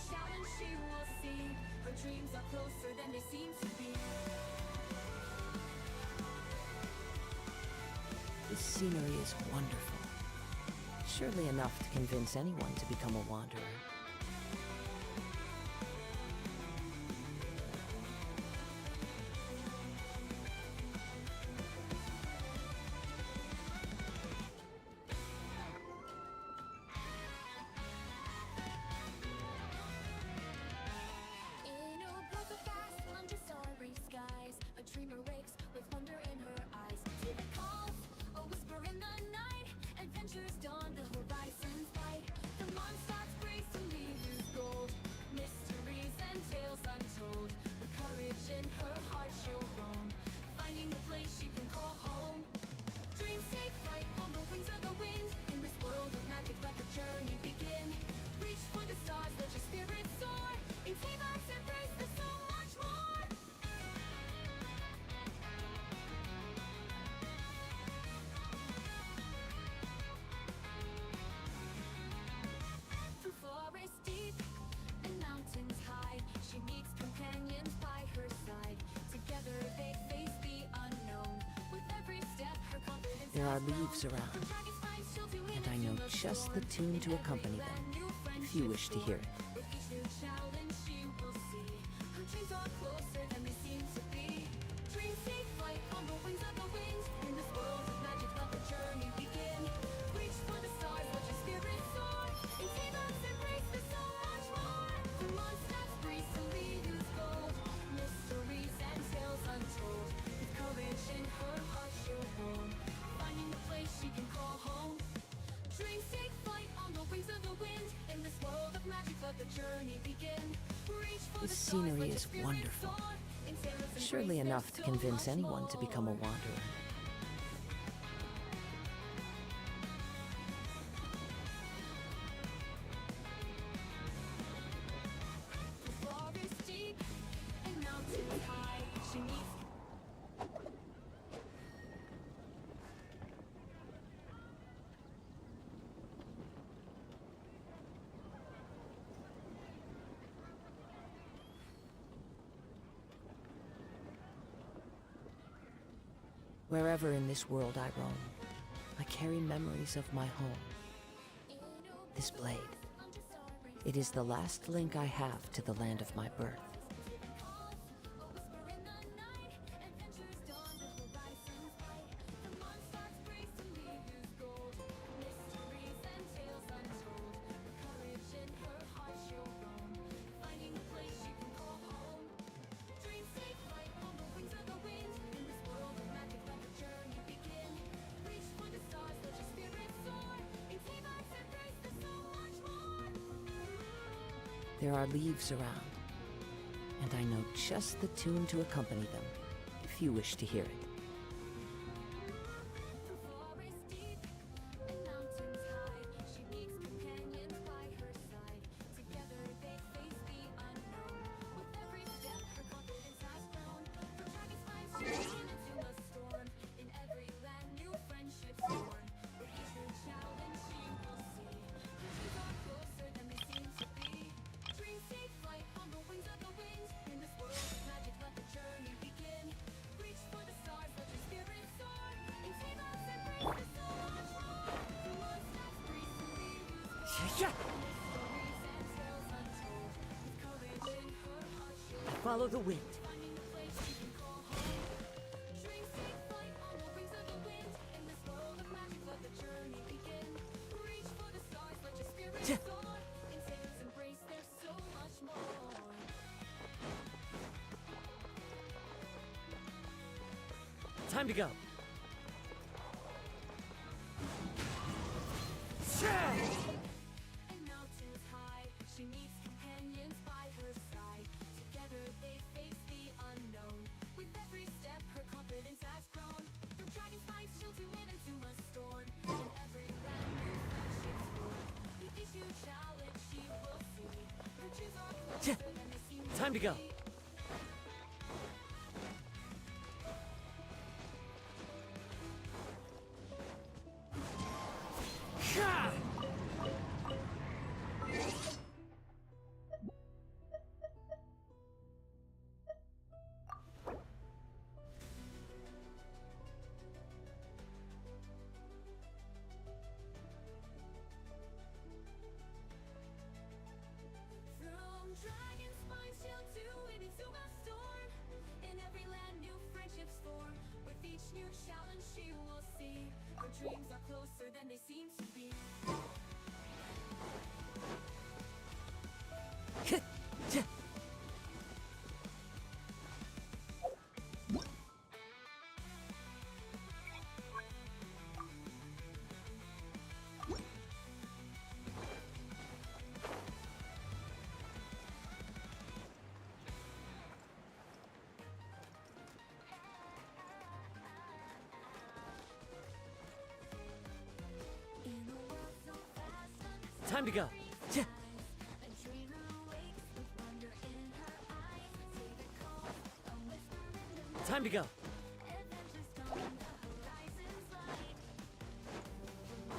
challenge she will see. Her dreams are closer than they seem to be. This scenery is wonderful. Surely enough to convince anyone to become a wanderer. In a world of vast, under starry skies, a dreamer wakes with wonder in her eyes. See the calls, a whisper in the night. Adventures dawn, the horizon's light. The monsters grace to leave his gold. Mysteries and tales untold. With courage in her heart she'll roam, finding the place she can call home. Dreams take flight on the wings of the wind. In this world of magic, let the journey begin. Reach for the stars, let your spirit soar. In T-Box, embrace the so much more. Through forests deep and mountains high, she meets companions by her side. Together they face the unknown. With every step, her confidence There are has grown. leaves around, From dragon's spines, she'll do and I know just the tune to accompany them, if you wish to hear it. With each new challenge she will see, her dreams are closer than they seem to be. Dreams take flight on the wings of the wind. In this world of magic, let the journey begin. Reach for the stars, let your spirit soar. In T-Box, embrace the so much more. The monsters breeze to lead who's gold. Mysteries and tales untold. With courage in her heart she'll roam, finding the place she can call home. Dreams take flight on the wings of the wind. In this world of magic, let the journey begin. Reach for This the stars, scenery let your is spirit wonderful. soar. In sailors Surely embrace enough there's to so convince much anyone to become a more. wanderer. The forest deep and mountains high, she meets. Wherever in this world I roam, I carry memories of my home. This blade, it is the last link I have to the land of my birth. There are leaves around, and I know just the tune to accompany them, if you wish to hear it. Through forests deep and mountains high, she meets companions by her side. Together they face the unknown. With every step, her confidence has grown. From dragon's spines, she'll run into a storm. In every land, new friendships born. With each new challenge, she will see. Her dreams are closer than they seem to be. Dreams take flight on the wings of the wind. In this world of magic, let the journey begin. Reach for the stars, let your spirit soar. In T-Box, embrace the so much more. The monsters breeze to lead who's Yeah. Mysteries and tales untold. With courage in her heart, she'll Follow the wind. finding the place she can call home. Dreams take flight on the wings of the wind. In this world of magic, let the journey begin. Reach for the stars, let your spirit Yeah. soar. In Satan's embrace, there's so much more. Time to go. And mountains high, she meets companions by her side. Together they face the unknown. With every step, her confidence has grown. From dragon's spines, she'll do it into a storm. In every land, new friendships born. With each new challenge, she will see. Her dreams are closer than they seem to Time to go. be. Time to go. Tch. Time to go.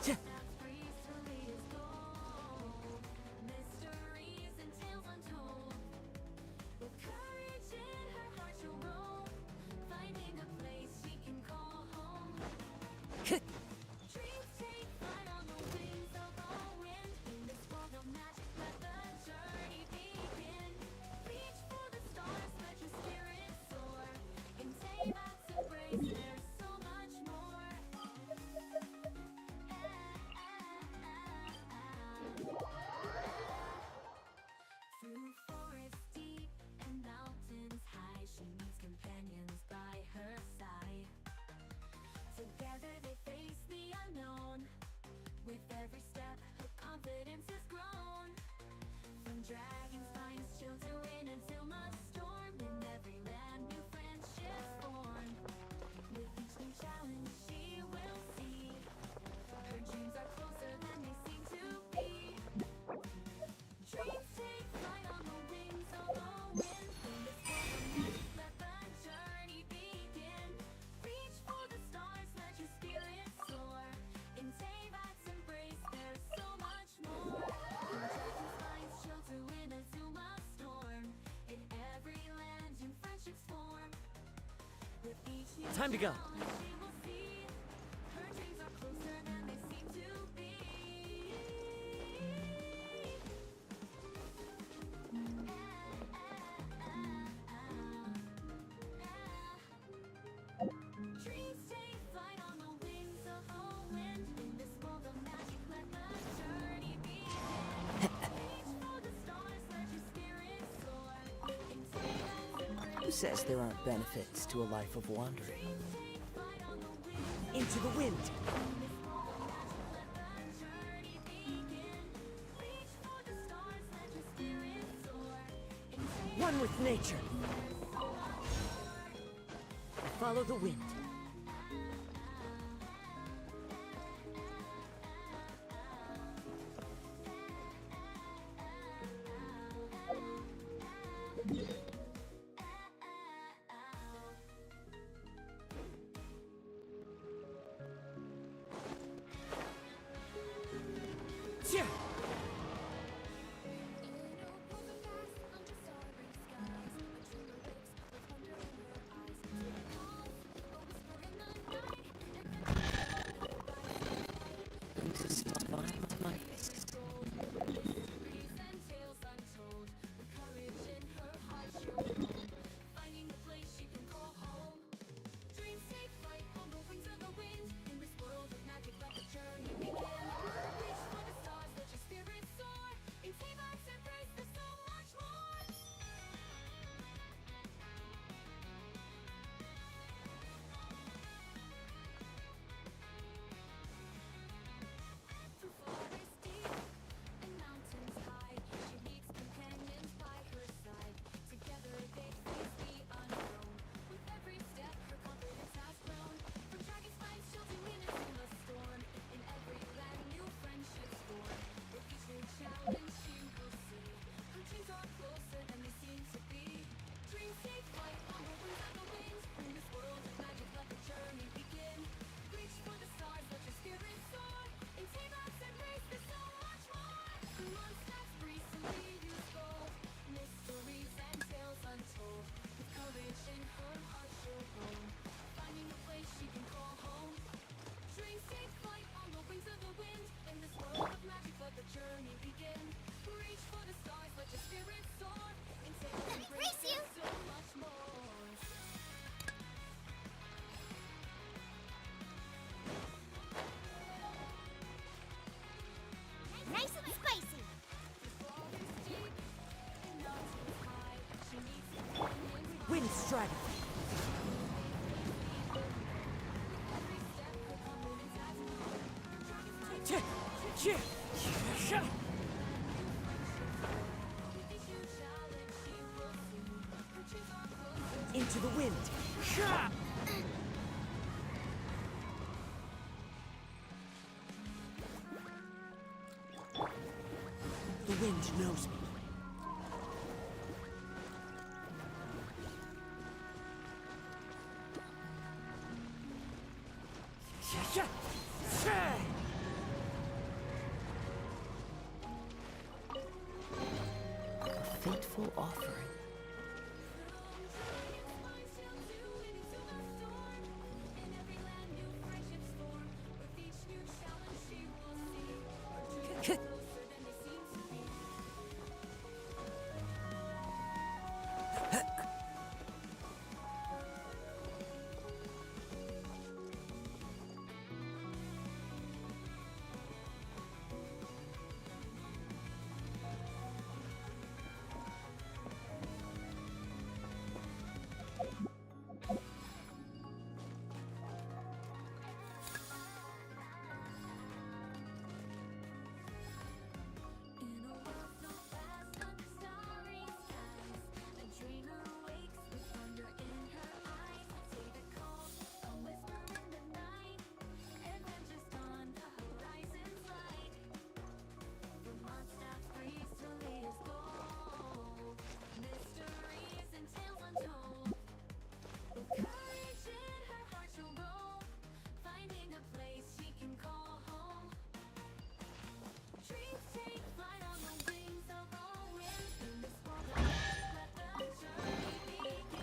Tch. K- Through forests deep and mountains high, she meets companions by her side. Together they face the unknown. With every step, her confidence has grown. From dragons finest chill to wind until mud storm. In every land, new friendships form. With each new challenge, she will see her dreams are closer than they seem to be. Dreams take flight on the wings of the wind. In this world of magic, let the journey begin. Reach for the stars, let your spirit soar. In Teyvat's embrace, there's so much more. From dragons finds shelter in a Zuma storm. In every land, new friendships form. With each new Time to go. challenge, she will see her dreams are closer than they seem to be. Dreams take flight on the wings of the wind. In this world of magic, let the journey begin. Reach for the stars, let your spirit soar. In Teyvat's embrace, Who says there aren't benefits to a life of wandering? take flight on the wings. Into the wind. In this world of magic, let the journey begin. Reach for the stars, let your spirit soar. In One with nature. Follow the wind. Yeah. Brings a smile to my face. Finding a place she can call home. Dreams take flight on the wings of the wind. In this world of magic, let the journey begin. Reach for the stars, let your spirit soar. In Teyvat's embrace, there's so much more. Through forests deep and mountains high, she meets companions by her side. Together they face the unknown. With every step, her confidence has grown. From dragons fights, she'll do in a storm. In every land, new friendships form. With each new challenge, she will see her dreams are closer than they seem to be. Dreams take flight on the wings of the wind. In this world of magic, let the journey begin. Reach for the stars, let your spirit soar. In Teyvat's embrace, there's so much more. The monsters recently used gold. Mysteries and tales untold. With courage in her heart, she'll roam. Finding a place she can call home. Dreams take flight on the wings of the wind. In this world of magic, let the journey begin. Reach for the stars, let your spirit soar. In Teyvat's embrace, there's so much more. Nice and spicy. Wind strider. Ch- ch- ch- Into the wind. Sha! The wind knows me. A fateful offering.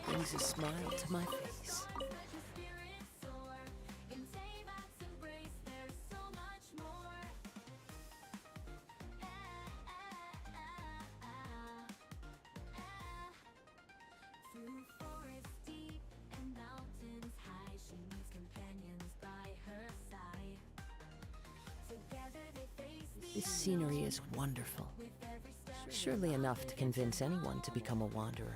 Brings a smile to my face. This scenery is wonderful. Surely enough to convince anyone to become a wanderer.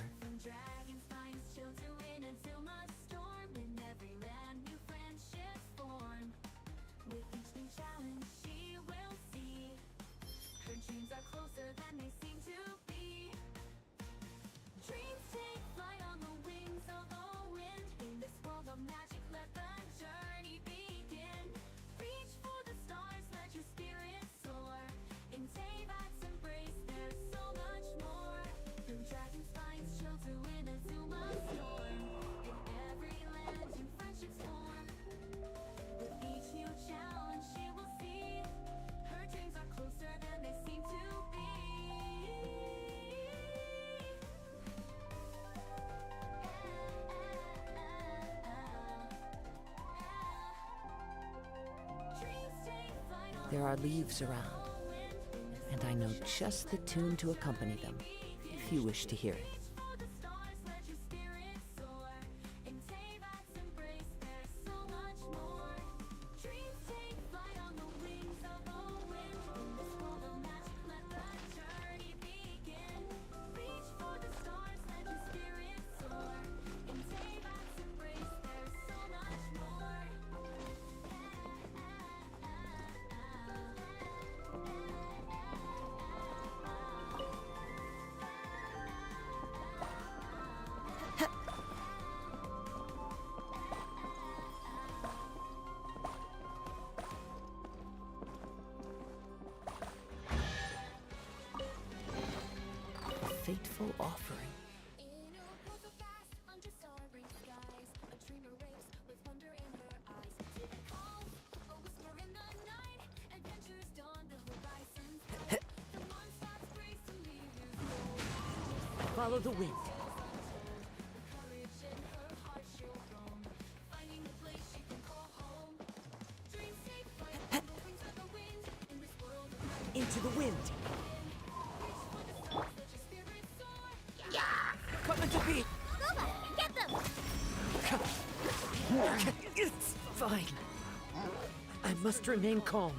There are leaves around, and I know just the tune to accompany them, if you wish to hear it. Fateful offering. Follow the wind. Into the wind. Coming to be. Get them! It's fine. I must remain calm.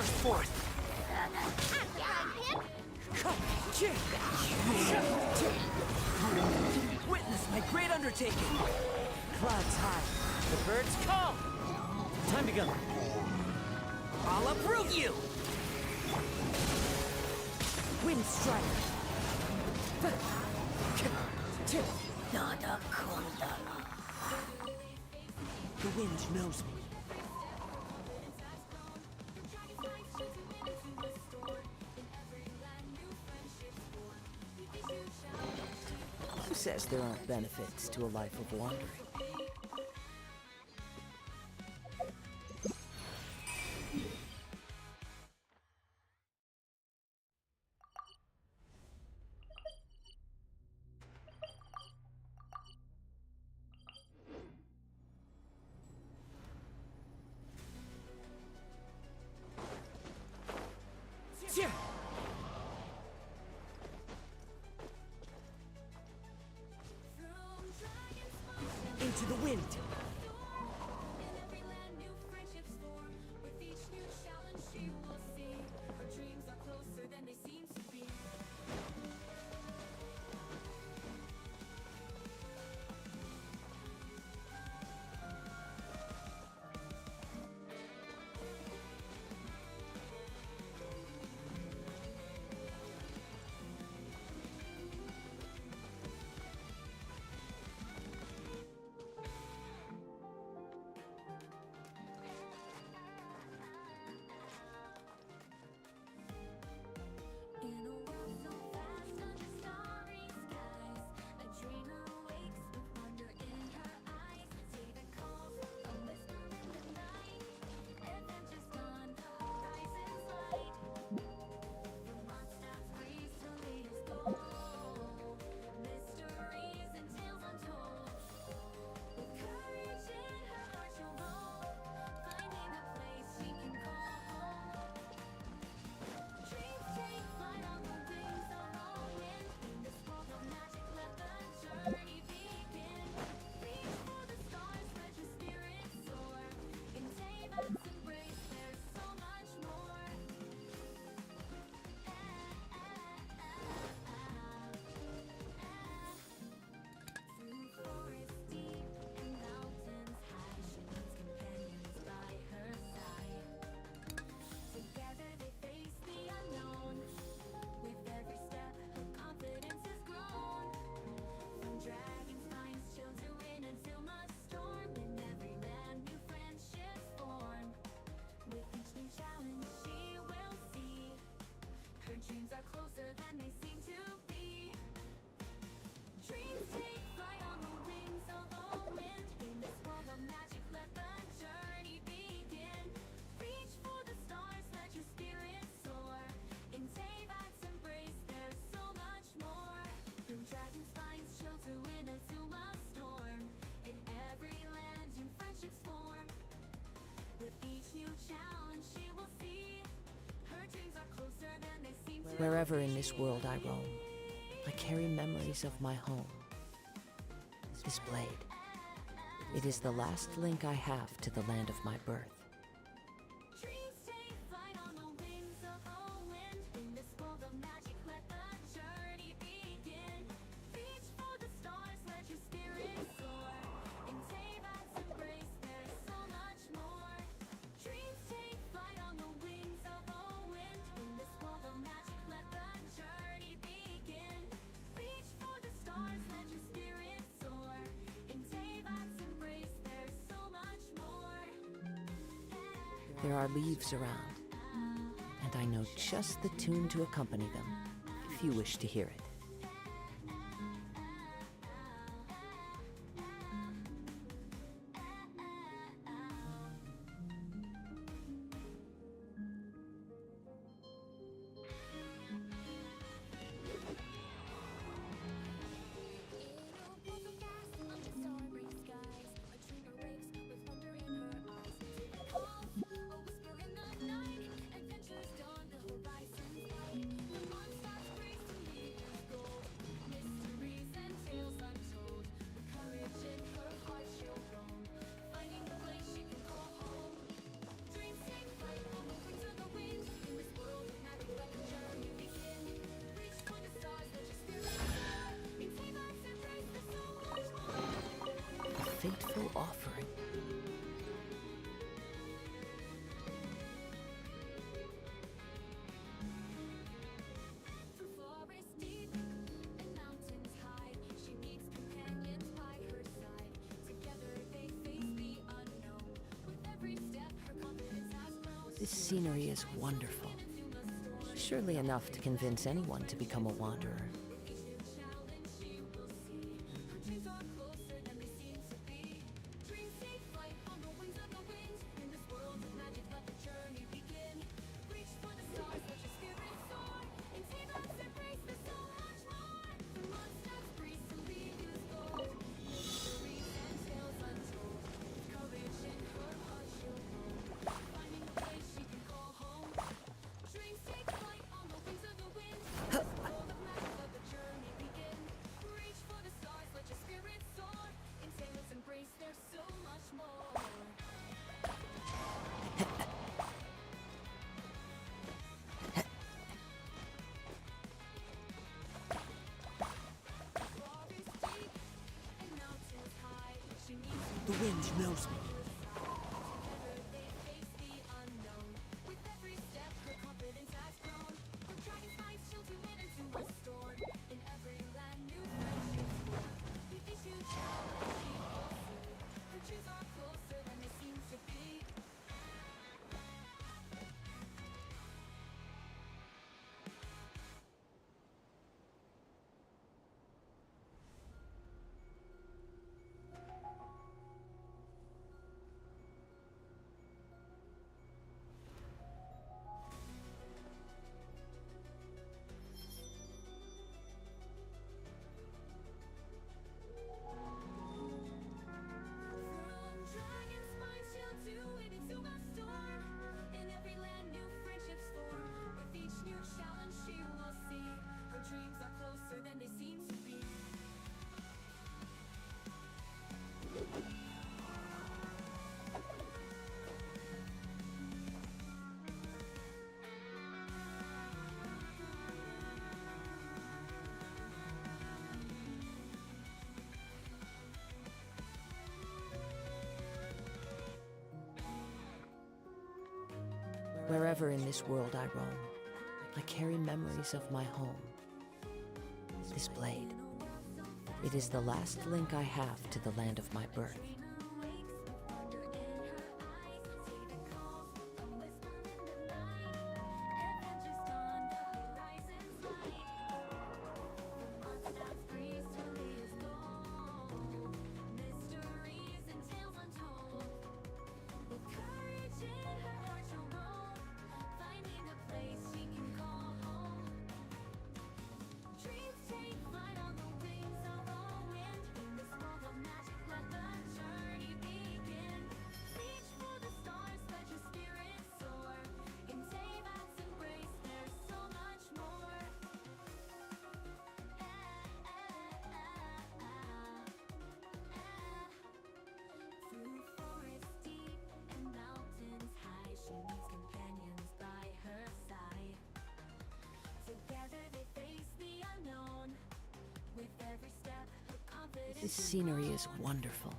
burst forth! Witness my great undertaking! Clouds high, the birds call! Time to go! I'll uproot you! Wind strike! The wind knows me. Who says there aren't benefits to a life of wandering? Into the wind! Wherever in this world I roam, I carry memories of my home. This blade, it is the last link I have to the land of my birth. There are leaves around, and I know just the tune to accompany them, if you wish to hear it. fateful offering. Through forests deep and mountains high, she meets companions by her side. Together they face the unknown. With every step, her confidence has grown. This scenery is wonderful. Surely enough to convince anyone to become a wanderer. Each new challenge she will see. Her dreams are closer than they seem to be. Dreams take flight on the wings of the wind. In this world of magic, let the journey begin. Reach for the stars, let your spirit soar. In Taylor's embrace, there's so much more. The monsters breeze to leave is gold. Mysteries and tales untold. With courage in her heart, she'll roam. Finding a place she can call home. Dreams take flight on the wings of the wind. In this world of magic, let the journey begin. Reach for the stars, let your spirit soar. In Taylor's embrace, there's so much more. Forests deep and mountains high. She meets The wind knows me. together they face the unknown. With every step, her confidence has grown. From dragon's eyes, she'll do it into a storm. In every land, new friendships form. With each new challenge, she will see. Her dreams are closer than they seem to be. From dragon's mind, she'll do it into a storm. In every land, new friendships form. With each new challenge, she will see. Her dreams are closer than they seem to be. Wherever in this world I roam, I carry memories of my home. This blade, it is the last link I have to the land of my birth. Dreams take flight on the wings of the wind. In this world of magic, let the journey begin. Reach for the stars, let your spirit soar. In Teyvat's embrace, there's so much more. Through forests deep and mountains high, she meets companions by her side. Together they face the unknown. With every step, her confidence This scenery is wonderful.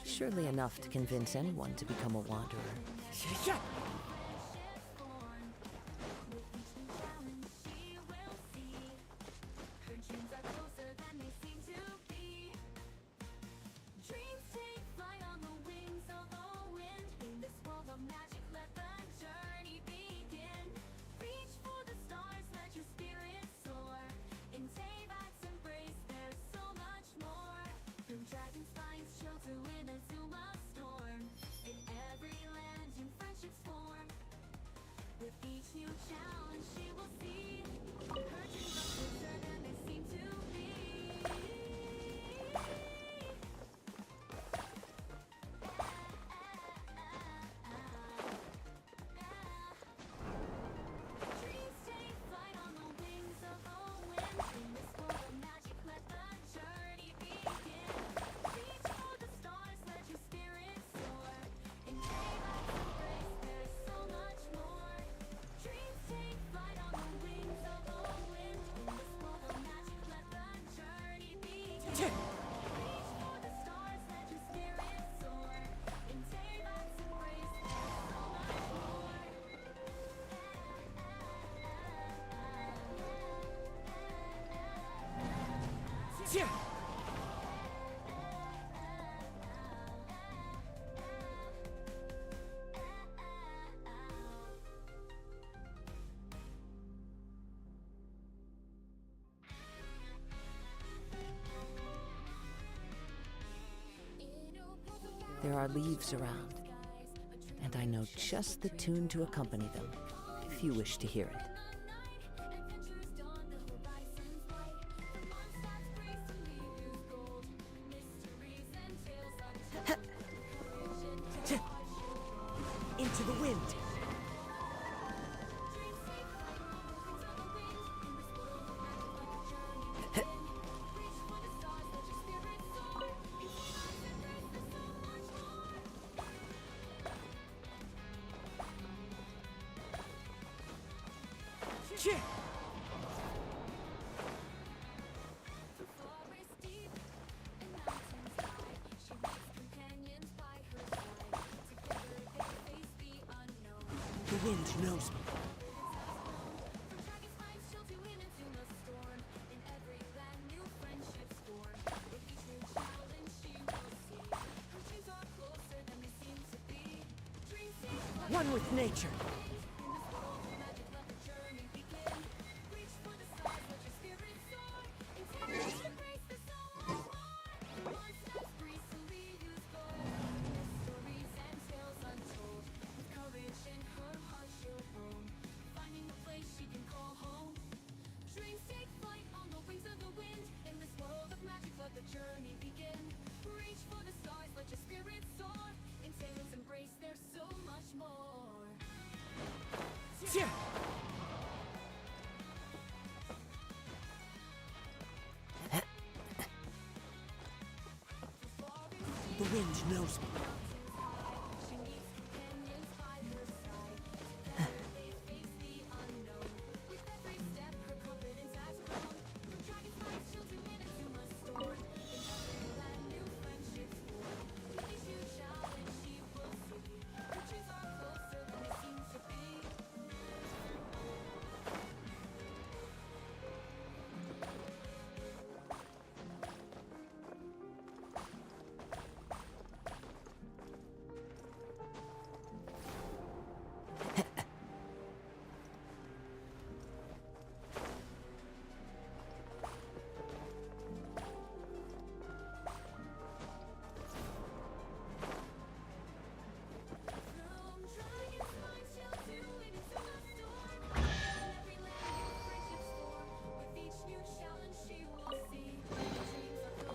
Surely enough to convince anyone to become a wanderer. friendships form. With each new challenge, she will see. Her dreams are closer than they seem to be. Dreams take flight on the wings of the wind. In this world of magic, let the journey begin. Reach for the stars, let your spirit soar. In Teyvat's embrace, there's so much more. From dragon's spines, she'll do it into a storm. In every land, new friendships form. With each new challenge, she will see. Her dreams are closer than they seem to be. Dreams take flight on the wings of the wind. In this world of magic, let the journey begin. Reach for the stars, let your spirit soar. In Teyvat's embrace, there's so much more. Dreams take flight on the wings There are leaves around, and I know just the tune to accompany them, if you wish to hear it. Into the wind. The wind knows me. One with nature. The wind knows me.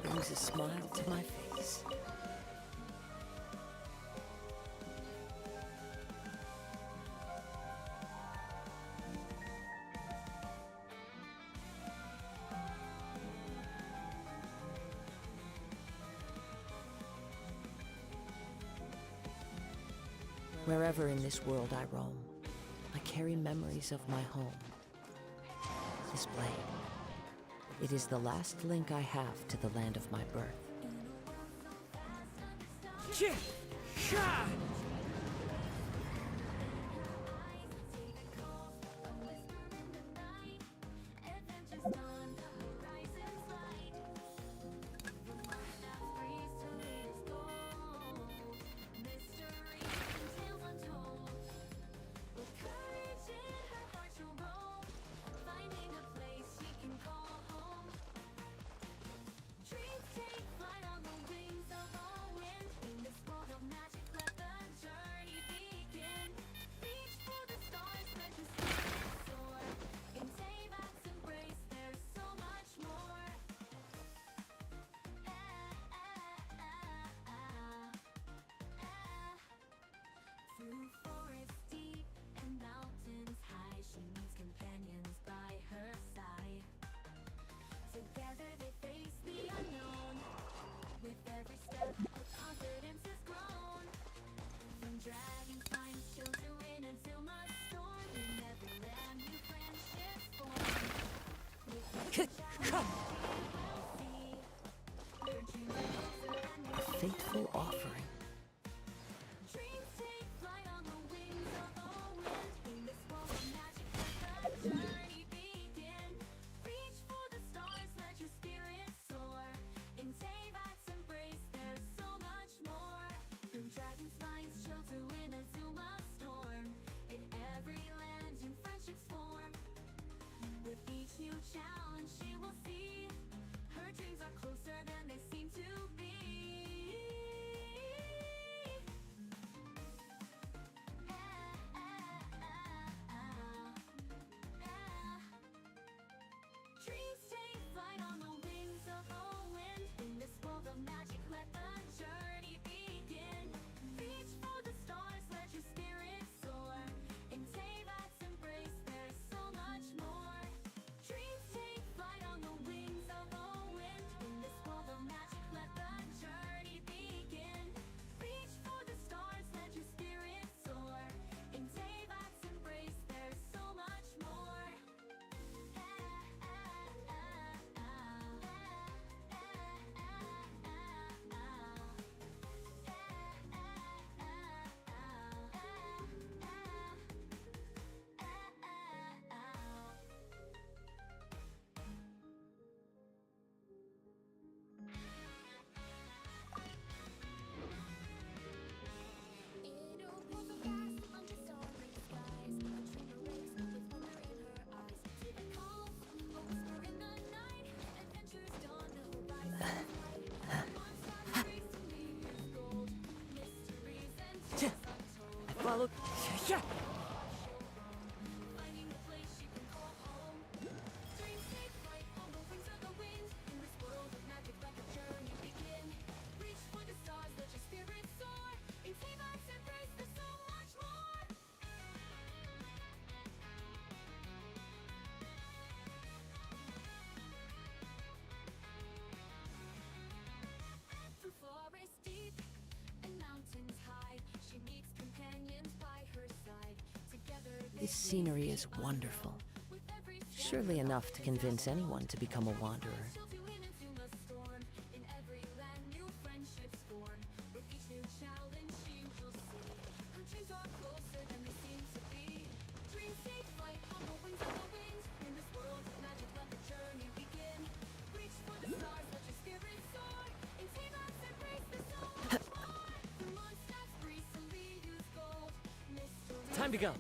Brings a smile to my face. Wherever in this world I roam, I carry memories of my home. This blade. It is the last link I have to the land of my birth. Through forests deep and mountains high, she meets companions by her side. Together they face the unknown. With every step, her confidence has grown. From dragonflies chill to wind until mud storm. In every land new friendships form. With each challenge she will see. Her dreams are closer and A fateful offering. dreams take flight on the wings of the wind. In this world of magic, let the journey begin. Reach for the stars, let your spirit soar. This scenery is wonderful. Surely enough to convince anyone to become a wanderer. Time to go.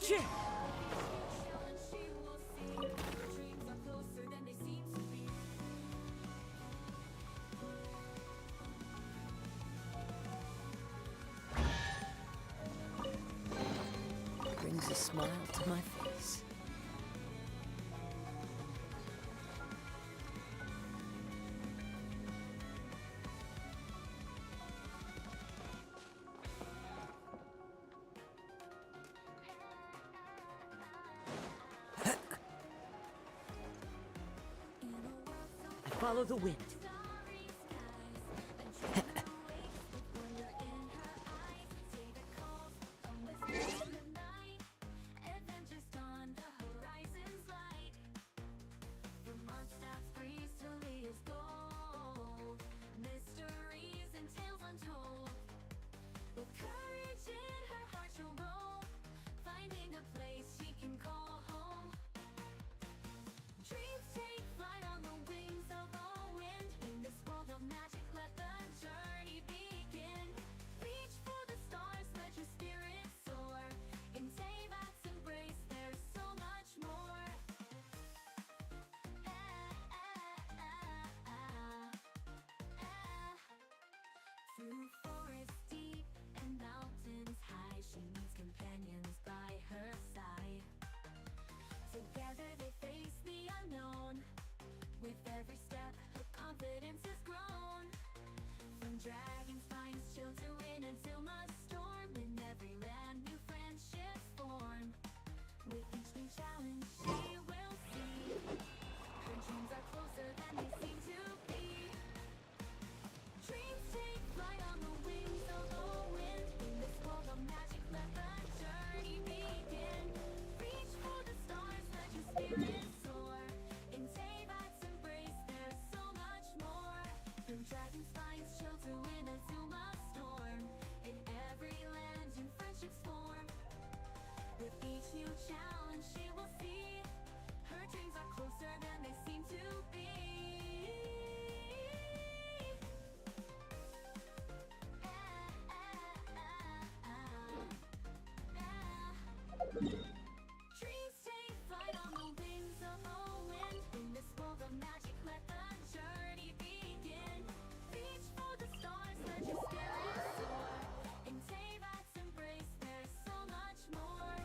Shit! Brings a smile to my face. I follow the wind. Through forests deep and mountains high, she needs companions by her side. Together they face the unknown. With every step, her confidence has grown. From dragon spines chill to wind until must storm. In every land, new friendships form. With each new challenge, she will see her dreams are closer than they seem to be. Dreams take flight on the wings of the wind. In this world of magic, let the journey begin. Reach for the stars, let your spirit soar. In Teyvat's embrace, there's so much more. From dragon spines chill to wind until must storm. In every land, new friendships form. With each new challenge, she will see her dreams are closer than they seem to be. Dreams take flight on the wings of the wind. In this world of magic, let the journey begin. Reach for the stars, let your spirit soar. In Teyvat's embrace, there's so much more.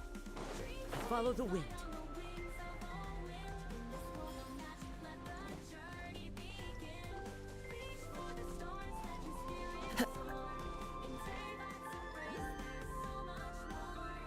Dreams Follow the wind. on the wings of the wind. In this world of magic, let the journey begin. Reach for the stars, let your spirit soar. In Teyvat's embrace, there's so much more.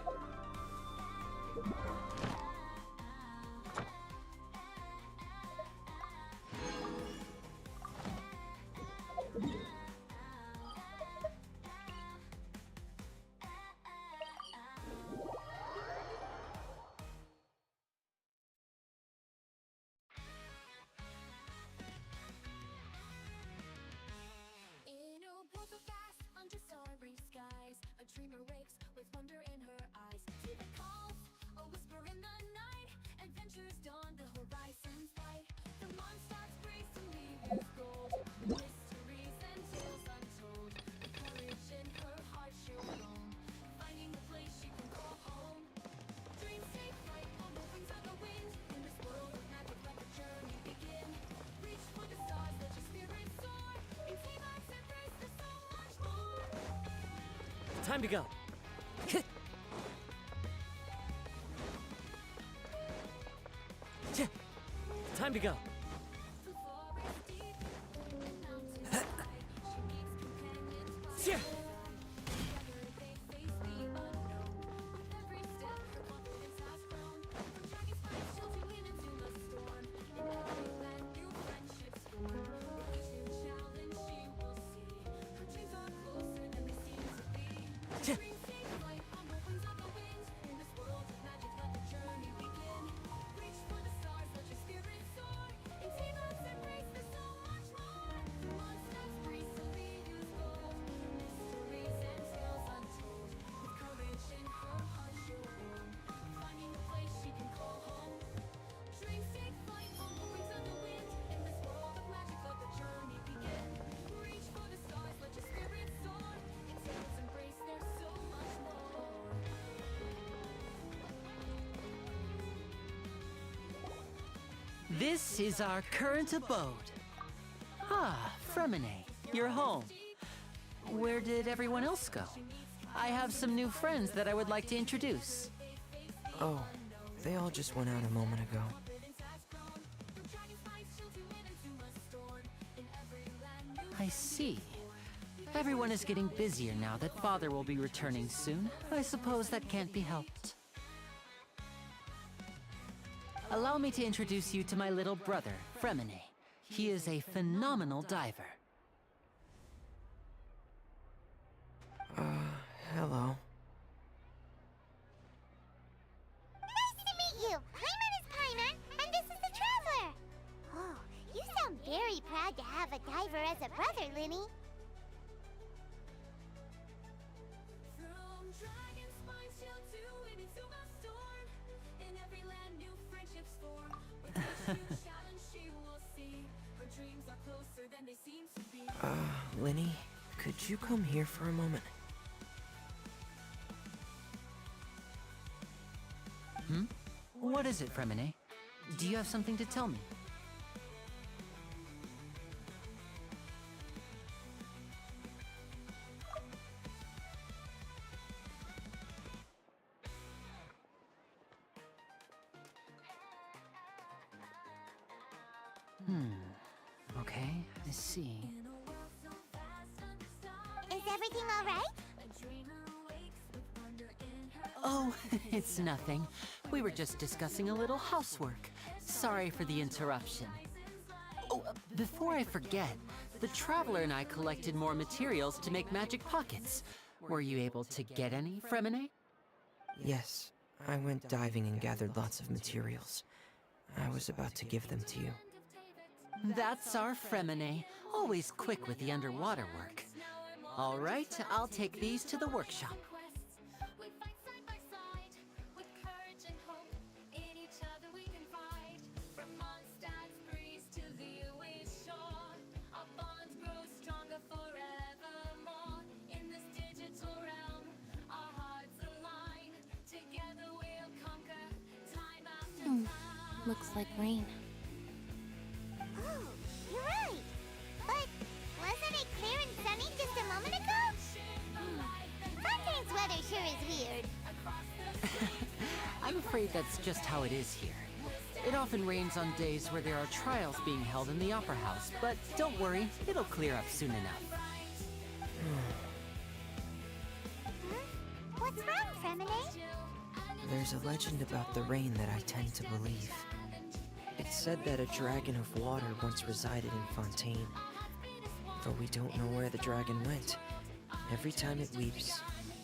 Time to go. Time to go. This is our current abode. Ah, Fremine, you're home. Where did everyone else go? I have some new friends that I would like to introduce. Oh, they all just went out a moment ago. I see. Everyone is getting busier now that Father will be returning soon. I suppose that can't be helped. Allow me to introduce you to my little brother, Fremine. He is a phenomenal diver. Hello. Nice to meet you! Paimon is Paimon, and this is the Traveler! Oh, you sound very proud to have a diver as a brother, Linny. From dragon spines she'll do it into my storm. In every land new friendships form. With each new challenge she will see. Her dreams are closer than they seem to be. Linny, could you come here for a moment? What is it, Fremine? Do you have something to tell me? Okay, I see. Is everything alright? Oh, it's nothing. We were just discussing a little housework. Sorry for the interruption. Oh, before I forget, the Traveler and I collected more materials to make magic pockets. Were you able to get any, Fremine? Yes, I went diving and gathered lots of materials. I was about to give them to you. That's our Fremine, always quick with the underwater work. All right, I'll take these to the workshop. We fight side by side with courage and hope. In each other we can fight. From Mondstadt's breeze to the Uwey's shore, our bonds grow stronger forevermore. In this digital realm, our hearts align. Together we'll conquer time after time. Looks like rain. Oh, you're right! But wasn't it clear and sunny just a moment ago? Fontaine's weather sure is weird. I'm afraid that's just how it is here. It often rains on days where there are trials being held in the Opera House, but don't worry, it'll clear up soon enough. What's wrong, Fremine? There's a legend about the rain that I tend to believe. It's said that a dragon of water once resided in Fontaine. Though we don't know where the dragon went, every time it weeps,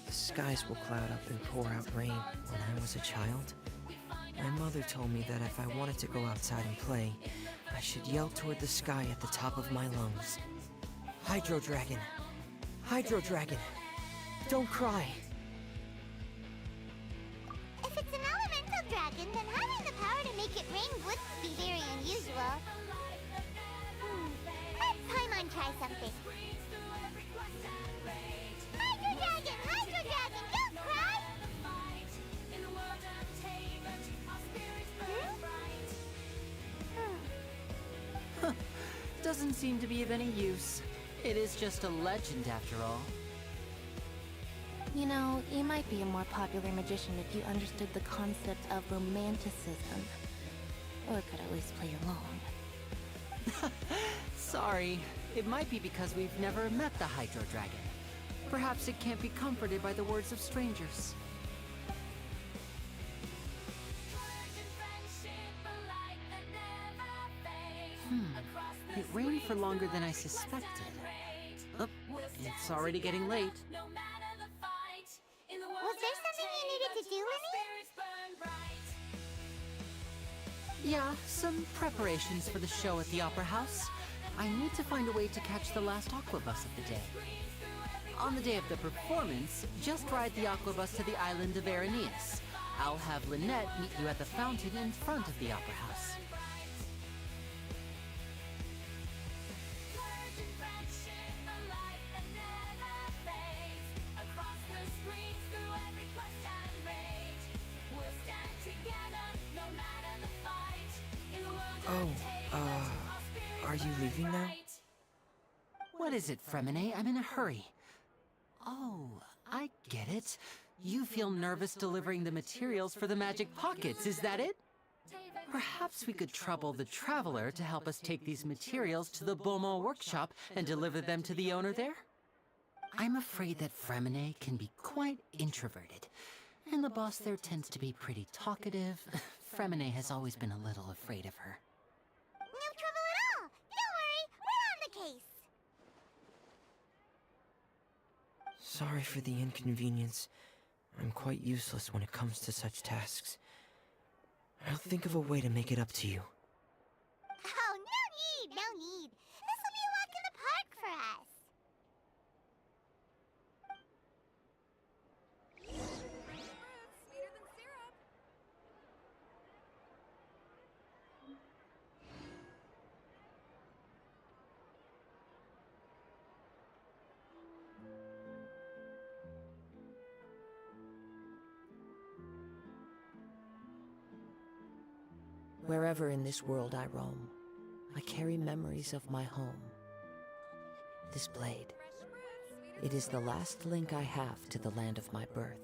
the skies will cloud up and pour out rain. When I was a child, my mother told me that if I wanted to go outside and play, I should yell toward the sky at the top of my lungs. Hydro Dragon! Hydro Dragon! Don't cry! If it's an elemental dragon, then having the power to make it rain would be very unusual. Let Paimon try something. Hydro Dragon! Hydro Dragon! Don't cry! Doesn't seem to be of any use. It is just a legend after all. You know, you might be a more popular magician if you understood the concept of romanticism. Or could at least play along. Sorry, it might be because we've never met the Hydro Dragon. Perhaps it can't be comforted by the words of strangers. It rained for longer than I suspected. Oh, it's already getting late. Was there something you needed to do, Lenny? Yeah, some preparations for the show at the Opera House. I need to find a way to catch the last aqua bus of the day. On the day of the performance, just ride the aqua bus to the island of Araneus. I'll have Lynette meet you at the fountain in front of the Opera House. Oh, are you leaving now? What is it, Fremine? I'm in a hurry. Oh, I get it. You feel nervous delivering the materials for the magic pockets, is that it? Perhaps we could trouble the Traveler to help us take these materials to the Beaumont workshop and deliver them to the owner there? I'm afraid that Fremine can be quite introverted, and the boss there tends to be pretty talkative. Fremine has always been a little afraid of her. No trouble at all. Don't worry, we're on the case. Sorry for the inconvenience. I'm quite useless when it comes to such tasks. I'll think of a way to make it up to you. Oh, no need, no need. This will be a walk in the park for us. Wherever in this world I roam, I carry memories of my home. This blade, it is the last link I have to the land of my birth.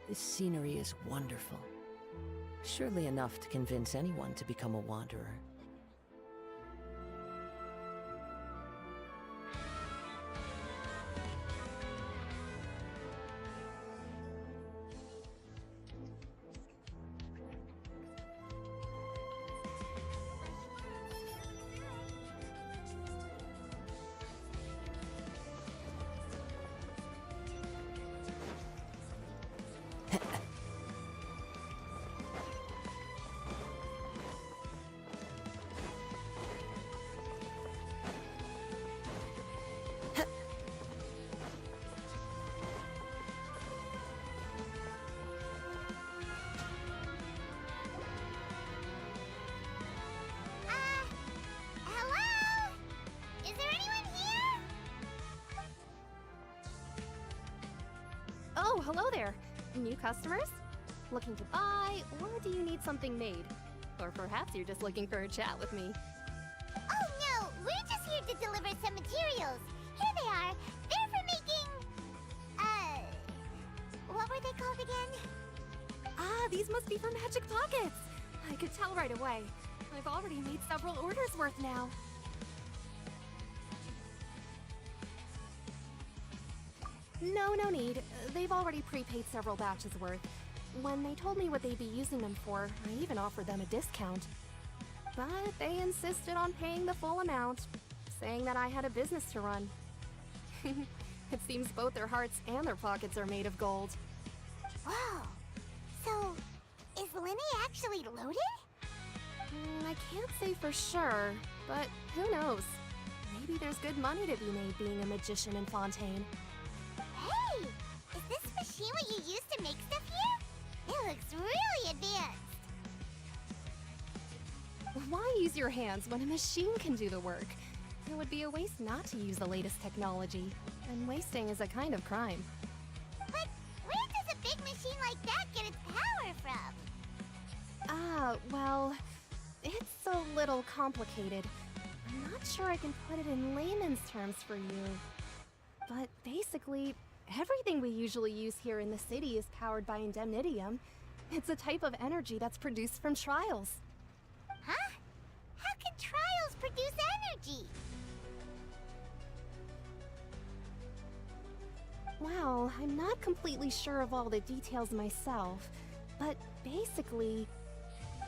This scenery is wonderful. Surely enough to convince anyone to become a wanderer. Hello? Is there anyone here? Oh, hello there. New customers? Looking to buy, or do you need something made? Or perhaps you're just looking for a chat with me. Oh no, we're just here to deliver some materials. Here they are. They're for making... what were they called again? Ah, these must be for magic pockets. I could tell right away. I've already made several orders worth now. No need. They've already prepaid several batches worth. When they told me what they'd be using them for, I even offered them a discount. But they insisted on paying the full amount, saying that I had a business to run. It seems both their hearts and their pockets are made of gold. Whoa. So, is Lenny actually loaded? I can't say for sure, but who knows? maybe there's good money to be made being a magician in Fontaine. Hey! Is this machine what you use to make stuff here? It looks really advanced. Why use your hands when a machine can do the work? It would be a waste not to use the latest technology, and wasting is a kind of crime. But where does a big machine like that get its power from? Well, it's a little complicated. I'm not sure I can put it in layman's terms for you. But basically, everything we usually use here in the city is powered by indemnitium. It's a type of energy that's produced from trials. Huh? How can trials produce energy? Well, I'm not completely sure of all the details myself, but basically,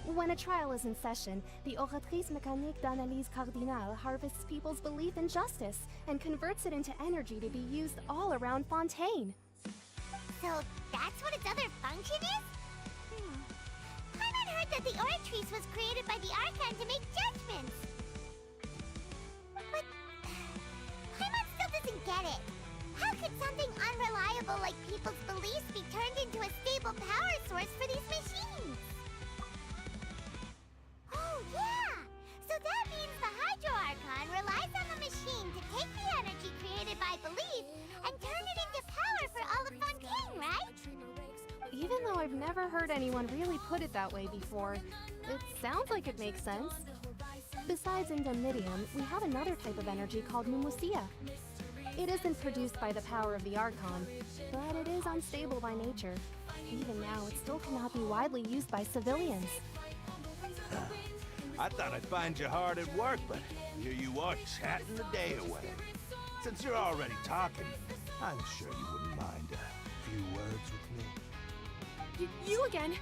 when a trial is in session, the Oratrice Mécanique d'Analyse Cardinale harvests people's belief in justice and converts it into energy to be used all around Fontaine. So that's what its other function is? Paimon heard that the Oratrice was created by the Archon to make judgments. But Paimon still doesn't get it. How could something unreliable like people's beliefs be turned into a stable power source for these machines? Oh, yeah! So that means the Hydro Archon relies on the machine to take the energy created by belief and turn it into power for all of Fontaine, right? Even though I've never heard anyone really put it that way before, it sounds like it makes sense. Besides indemnitium, we have another type of energy called pneumosia. It isn't produced by the power of the Archon, but it is unstable by nature. Even now, it still cannot be widely used by civilians. I thought I'd find you hard at work, but here you are chatting the day away. Since you're already talking, I'm sure you wouldn't mind a few words with me. You again?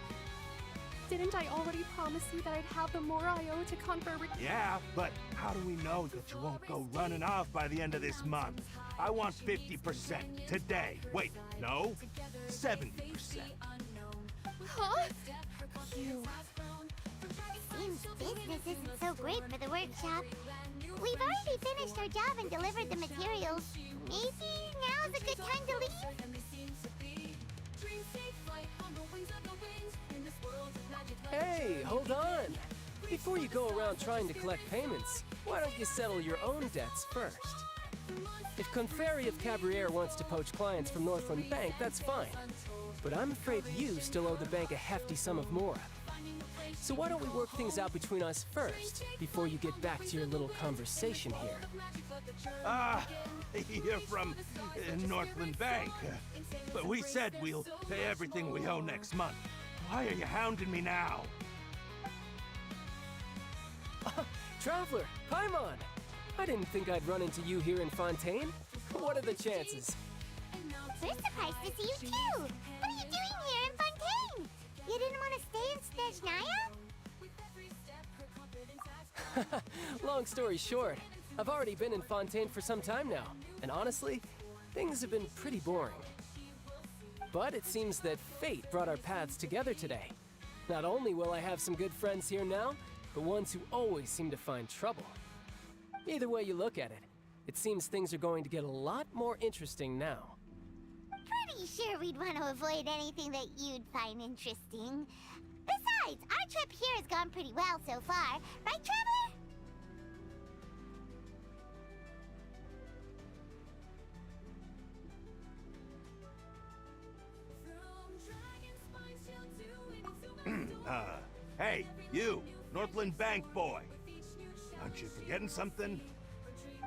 Didn't I already promise you that I'd have the more I owe to confer with— Yeah, but how do we know that you won't go running off by the end of this month? I want 50% today. Wait, no, 70%. Huh? You... Seems business isn't so great for the workshop. We've already finished our job and delivered the materials. Maybe now's a good time to leave? Hey, hold on! Before you go around trying to collect payments, why don't you settle your own debts first? If Conferri of Cabriere wants to poach clients from Northland Bank, that's fine. But I'm afraid you still owe the bank a hefty sum of mora. So why don't we work things out between us first, before you get back to your little conversation here? You're from Northland Bank. But we said we'll pay everything we owe next month. Why are you hounding me now? Traveler, Paimon! I didn't think I'd run into you here in Fontaine. What are the chances? We're surprised to see you too! What are you doing here in Fontaine? You didn't want to stay in Snezhnaya? Long story short, I've already been in Fontaine for some time now, and honestly, things have been pretty boring. But it seems that fate brought our paths together today. Not only will I have some good friends here now, but ones who always seem to find trouble. Either way you look at it, it seems things are going to get a lot more interesting now. Pretty sure we'd want to avoid anything that you'd find interesting. Besides, our trip here has gone pretty well so far, right, Traveler? Hey, you, Northland Bank boy. Aren't you forgetting something?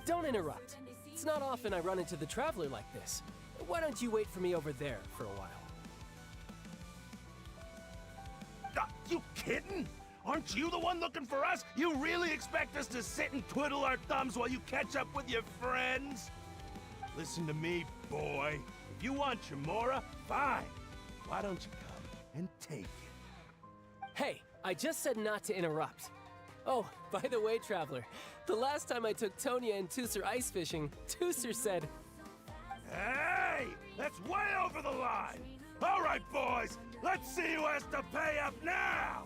Don't interrupt. It's not often I run into the Traveler like this. Why don't you wait for me over there for a while? You kidding? Aren't you the one looking for us? You really expect us to sit and twiddle our thumbs while you catch up with your friends? Listen to me, boy. If you want your mora, fine. Why don't you come and take it? Hey, I just said not to interrupt. Oh, by the way, Traveler, the last time I took Tonya and Tusser ice fishing, Tusser said, Hey! That's way over the line! All right, boys, let's see who has to pay up now!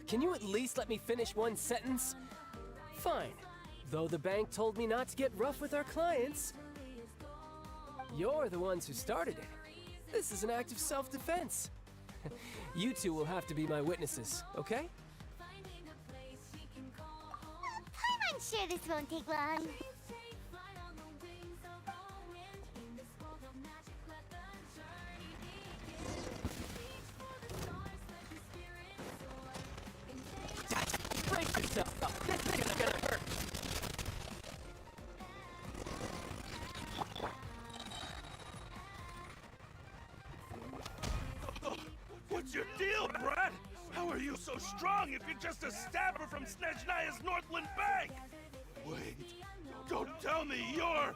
Can you at least let me finish one sentence? Fine. Though the bank told me not to get rough with our clients. You're the ones who started it. This is an act of self-defense. You two will have to be my witnesses, okay? I'm sure this won't take long. Brace yourself up. This thing is gonna hurt. What's your deal, Brad? How are you so strong if you're just a stabber from Snezhnaya's Northland Bank? Wait, don't tell me you're...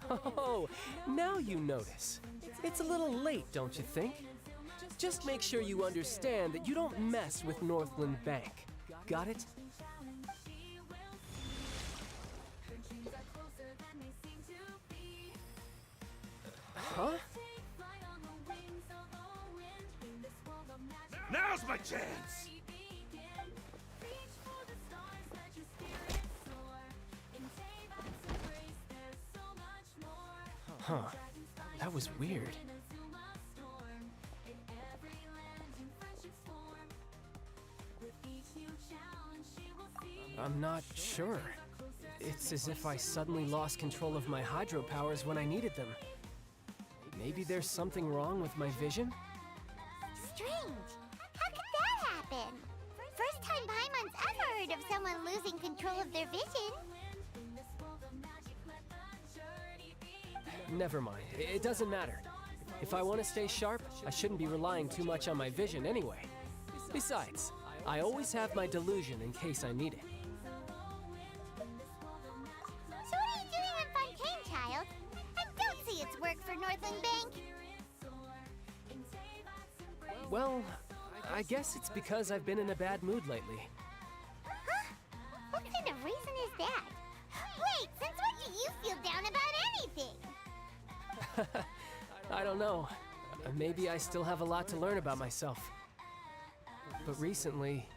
Oh, now you notice. It's a little late, don't you think? Just make sure you understand that you don't mess with Northland Bank. Got it? Huh? Now's my chance! Huh. That was weird. I'm not sure. It's as if I suddenly lost control of my hydro powers when I needed them. Maybe there's something wrong with my vision? Strange. How could that happen? First time Paimon's ever heard of someone losing control of their vision. Never mind. It doesn't matter. If I want to stay sharp, I shouldn't be relying too much on my vision anyway. Besides, I always have my delusion in case I need it. So what are you doing in Fontaine, child? I don't see it's work for Northland Bank. Well, I guess it's because I've been in a bad mood lately. Huh? What kind of reason is that? Wait, since when do you feel down about anything? I don't know. Maybe I still have a lot to learn about myself. But recently,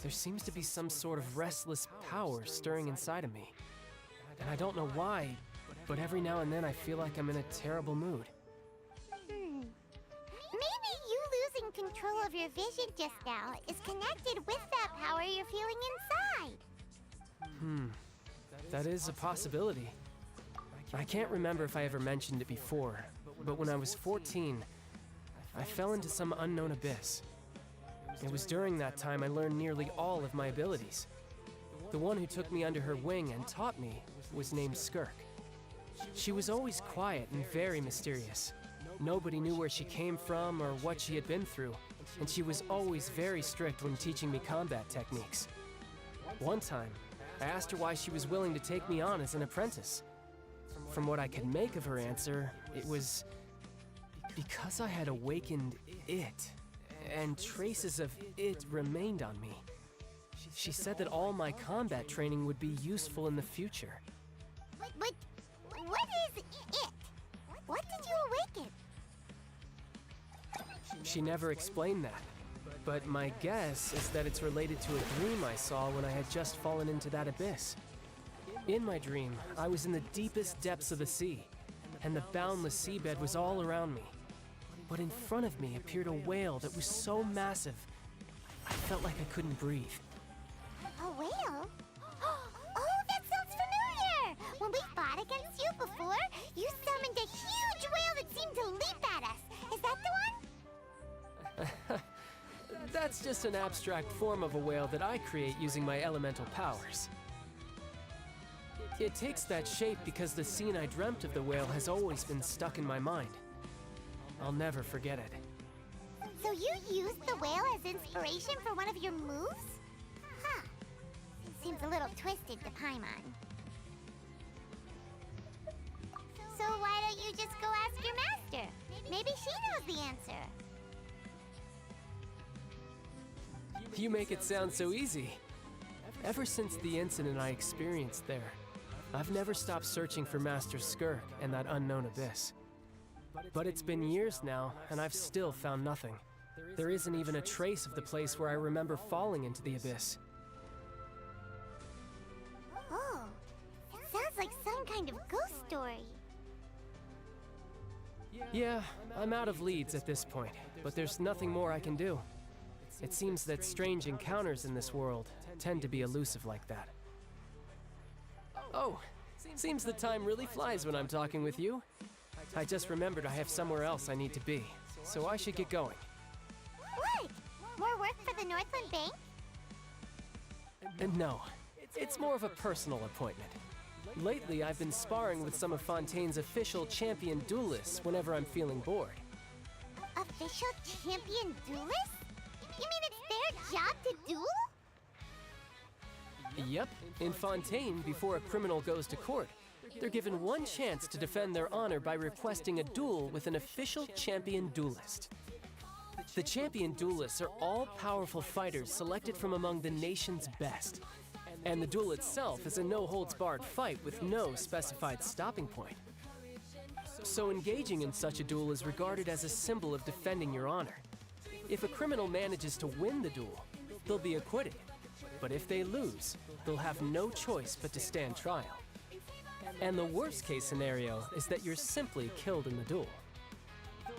there seems to be some sort of restless power stirring inside of me. And I don't know why, but every now and then I feel like I'm in a terrible mood. Maybe you losing control of your vision just now is connected with that power you're feeling inside. That is a possibility. I can't remember if I ever mentioned it before, but when I was 14, I fell into some unknown abyss. It was during that time I learned nearly all of my abilities. The one who took me under her wing and taught me was named Skirk. She was always quiet and very mysterious. Nobody knew where she came from or what she had been through, and she was always very strict when teaching me combat techniques. One time, I asked her why she was willing to take me on as an apprentice. From what I could make of her answer, it was because I had awakened it, and traces of it remained on me. She said that all my combat training would be useful in the future. But what is it? What did you awaken? She never explained that, but my guess is that it's related to a dream I saw when I had just fallen into that abyss. In my dream, I was in the deepest depths of the sea, and the boundless seabed was all around me. But in front of me appeared a whale that was so massive, I felt like I couldn't breathe. A whale? Oh, that sounds familiar! When we fought against you before, you summoned a huge whale that seemed to leap at us. Is that the one? That's just an abstract form of a whale that I create using my elemental powers. It takes that shape because the scene I dreamt of the whale has always been stuck in my mind. I'll never forget it. So you used the whale as inspiration for one of your moves? Huh. Seems a little twisted to Paimon. So why don't you just go ask your master? Maybe she knows the answer. You make it sound so easy. Ever since the incident I experienced there, I've never stopped searching for Master Skirk and that unknown abyss. But it's been years now, and I've still found nothing. There isn't even a trace of the place where I remember falling into the abyss. Yeah, I'm out of leads at this point, but there's nothing more I can do. It seems that strange encounters in this world tend to be elusive like that. Oh, seems the time really flies when I'm talking with you. I just remembered I have somewhere else I need to be, so I should get going. What? More work for the Northland Bank? And no, it's more of a personal appointment. Lately, I've been sparring with some of Fontaine's official champion duelists whenever I'm feeling bored. Official champion duelist? You mean it's their job to duel? Yep, in Fontaine, before a criminal goes to court, they're given one chance to defend their honor by requesting a duel with an official champion duelist. The champion duelists are all-powerful fighters selected from among the nation's best. And the duel itself is a no-holds-barred fight with no specified stopping point. So engaging in such a duel is regarded as a symbol of defending your honor. If a criminal manages to win the duel, they'll be acquitted. But if they lose, they'll have no choice but to stand trial. And the worst-case scenario is that you're simply killed in the duel.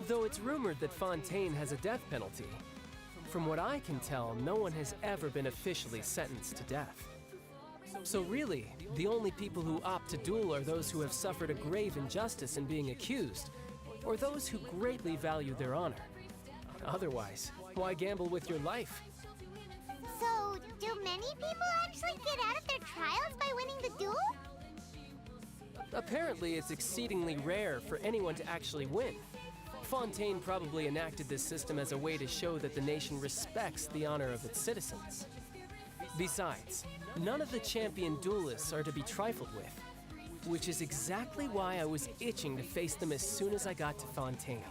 Though it's rumored that Fontaine has a death penalty, from what I can tell, no one has ever been officially sentenced to death. So really, the only people who opt to duel are those who have suffered a grave injustice in being accused, or those who greatly value their honor. Otherwise, why gamble with your life? So, do many people actually get out of their trials by winning the duel? Apparently, it's exceedingly rare for anyone to actually win. Fontaine probably enacted this system as a way to show that the nation respects the honor of its citizens. Besides, none of the champion duelists are to be trifled with, which is exactly why I was itching to face them as soon as I got to Fontaine.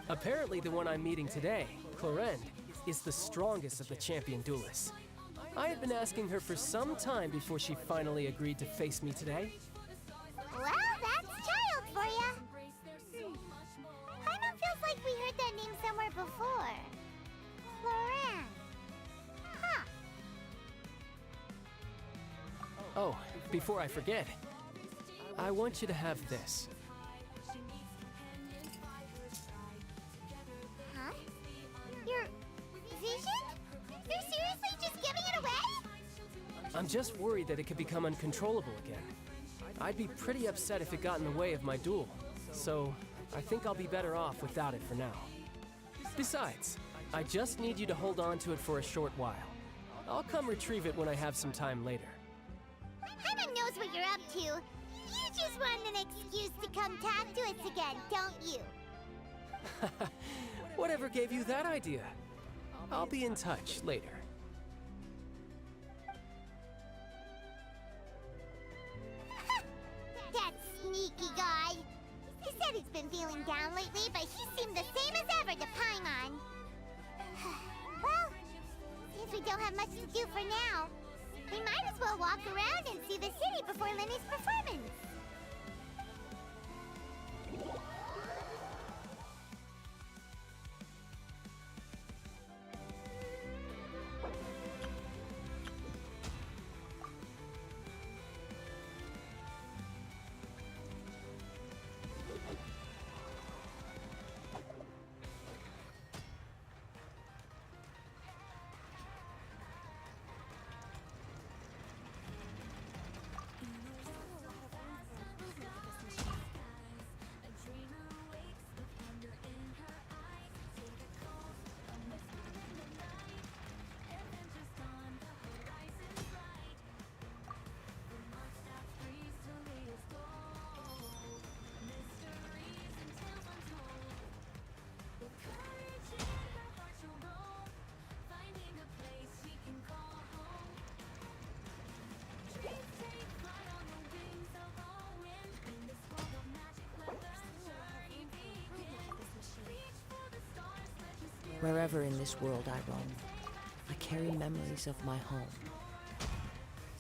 Apparently, the one I'm meeting today, Clorinde, is the strongest of the champion duelists. I had been asking her for some time before she finally agreed to face me today. Well, that's child for ya. Kinda feels like we heard that name somewhere before. Clorinde. Huh. Oh, before I forget, I want you to have this. Huh? Your vision? You're seriously just giving it away? I'm just worried that it could become uncontrollable again. I'd be pretty upset if it got in the way of my duel, so I think I'll be better off without it for now. Besides, I just need you to hold on to it for a short while. I'll come retrieve it when I have some time later. Paimon knows what you're up to. You just want an excuse to come talk to us again, don't you? Whatever gave you that idea? I'll be in touch later. That sneaky guy. He said he's been feeling down lately, but he seemed the same as ever to Paimon. Well, since we don't have much to do for now, we might as well walk around and see the city before Lenny's performance. Wherever in this world I roam, I carry memories of my home.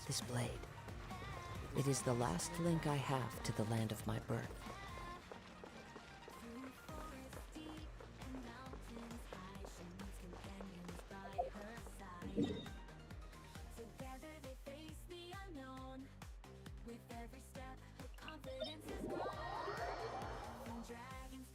This blade. It is the last link I have to the land of my birth. Together they face the unknown. With every step, her confidence has grown. From dragons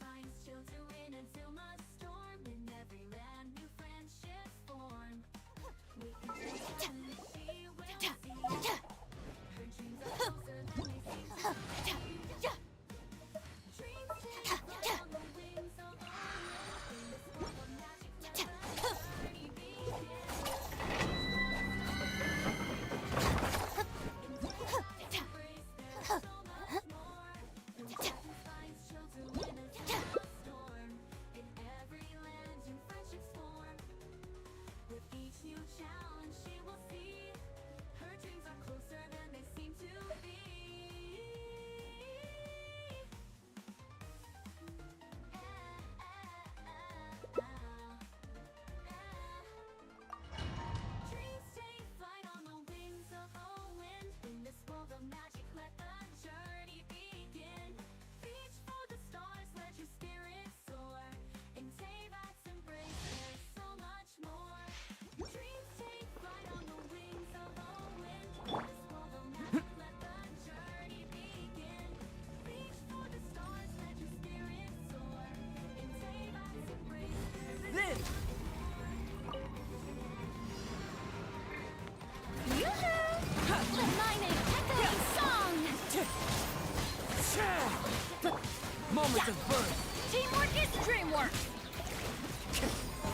moment of birth. Teamwork is dreamwork!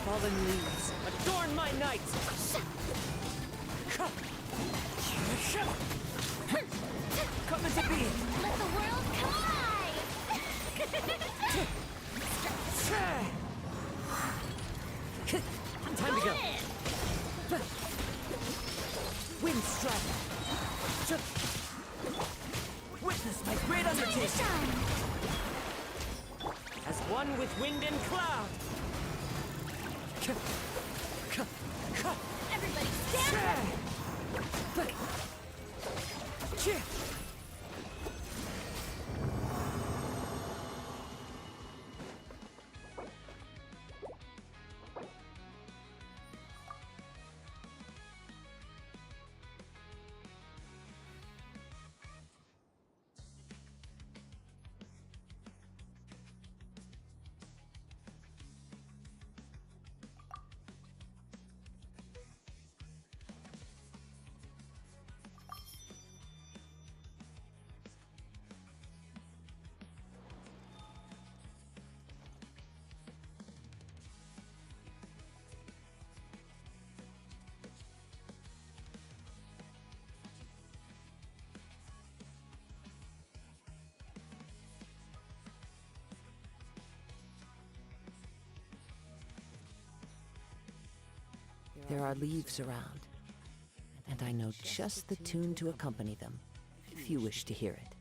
Fallen leaves, adorn my night! Come into being! Let the world collide! Time to go. Wind strike. Witness my great undertaking. As one with wind and cloud. Everybody stand! There are leaves around, and I know just the tune to accompany them, if you wish to hear it.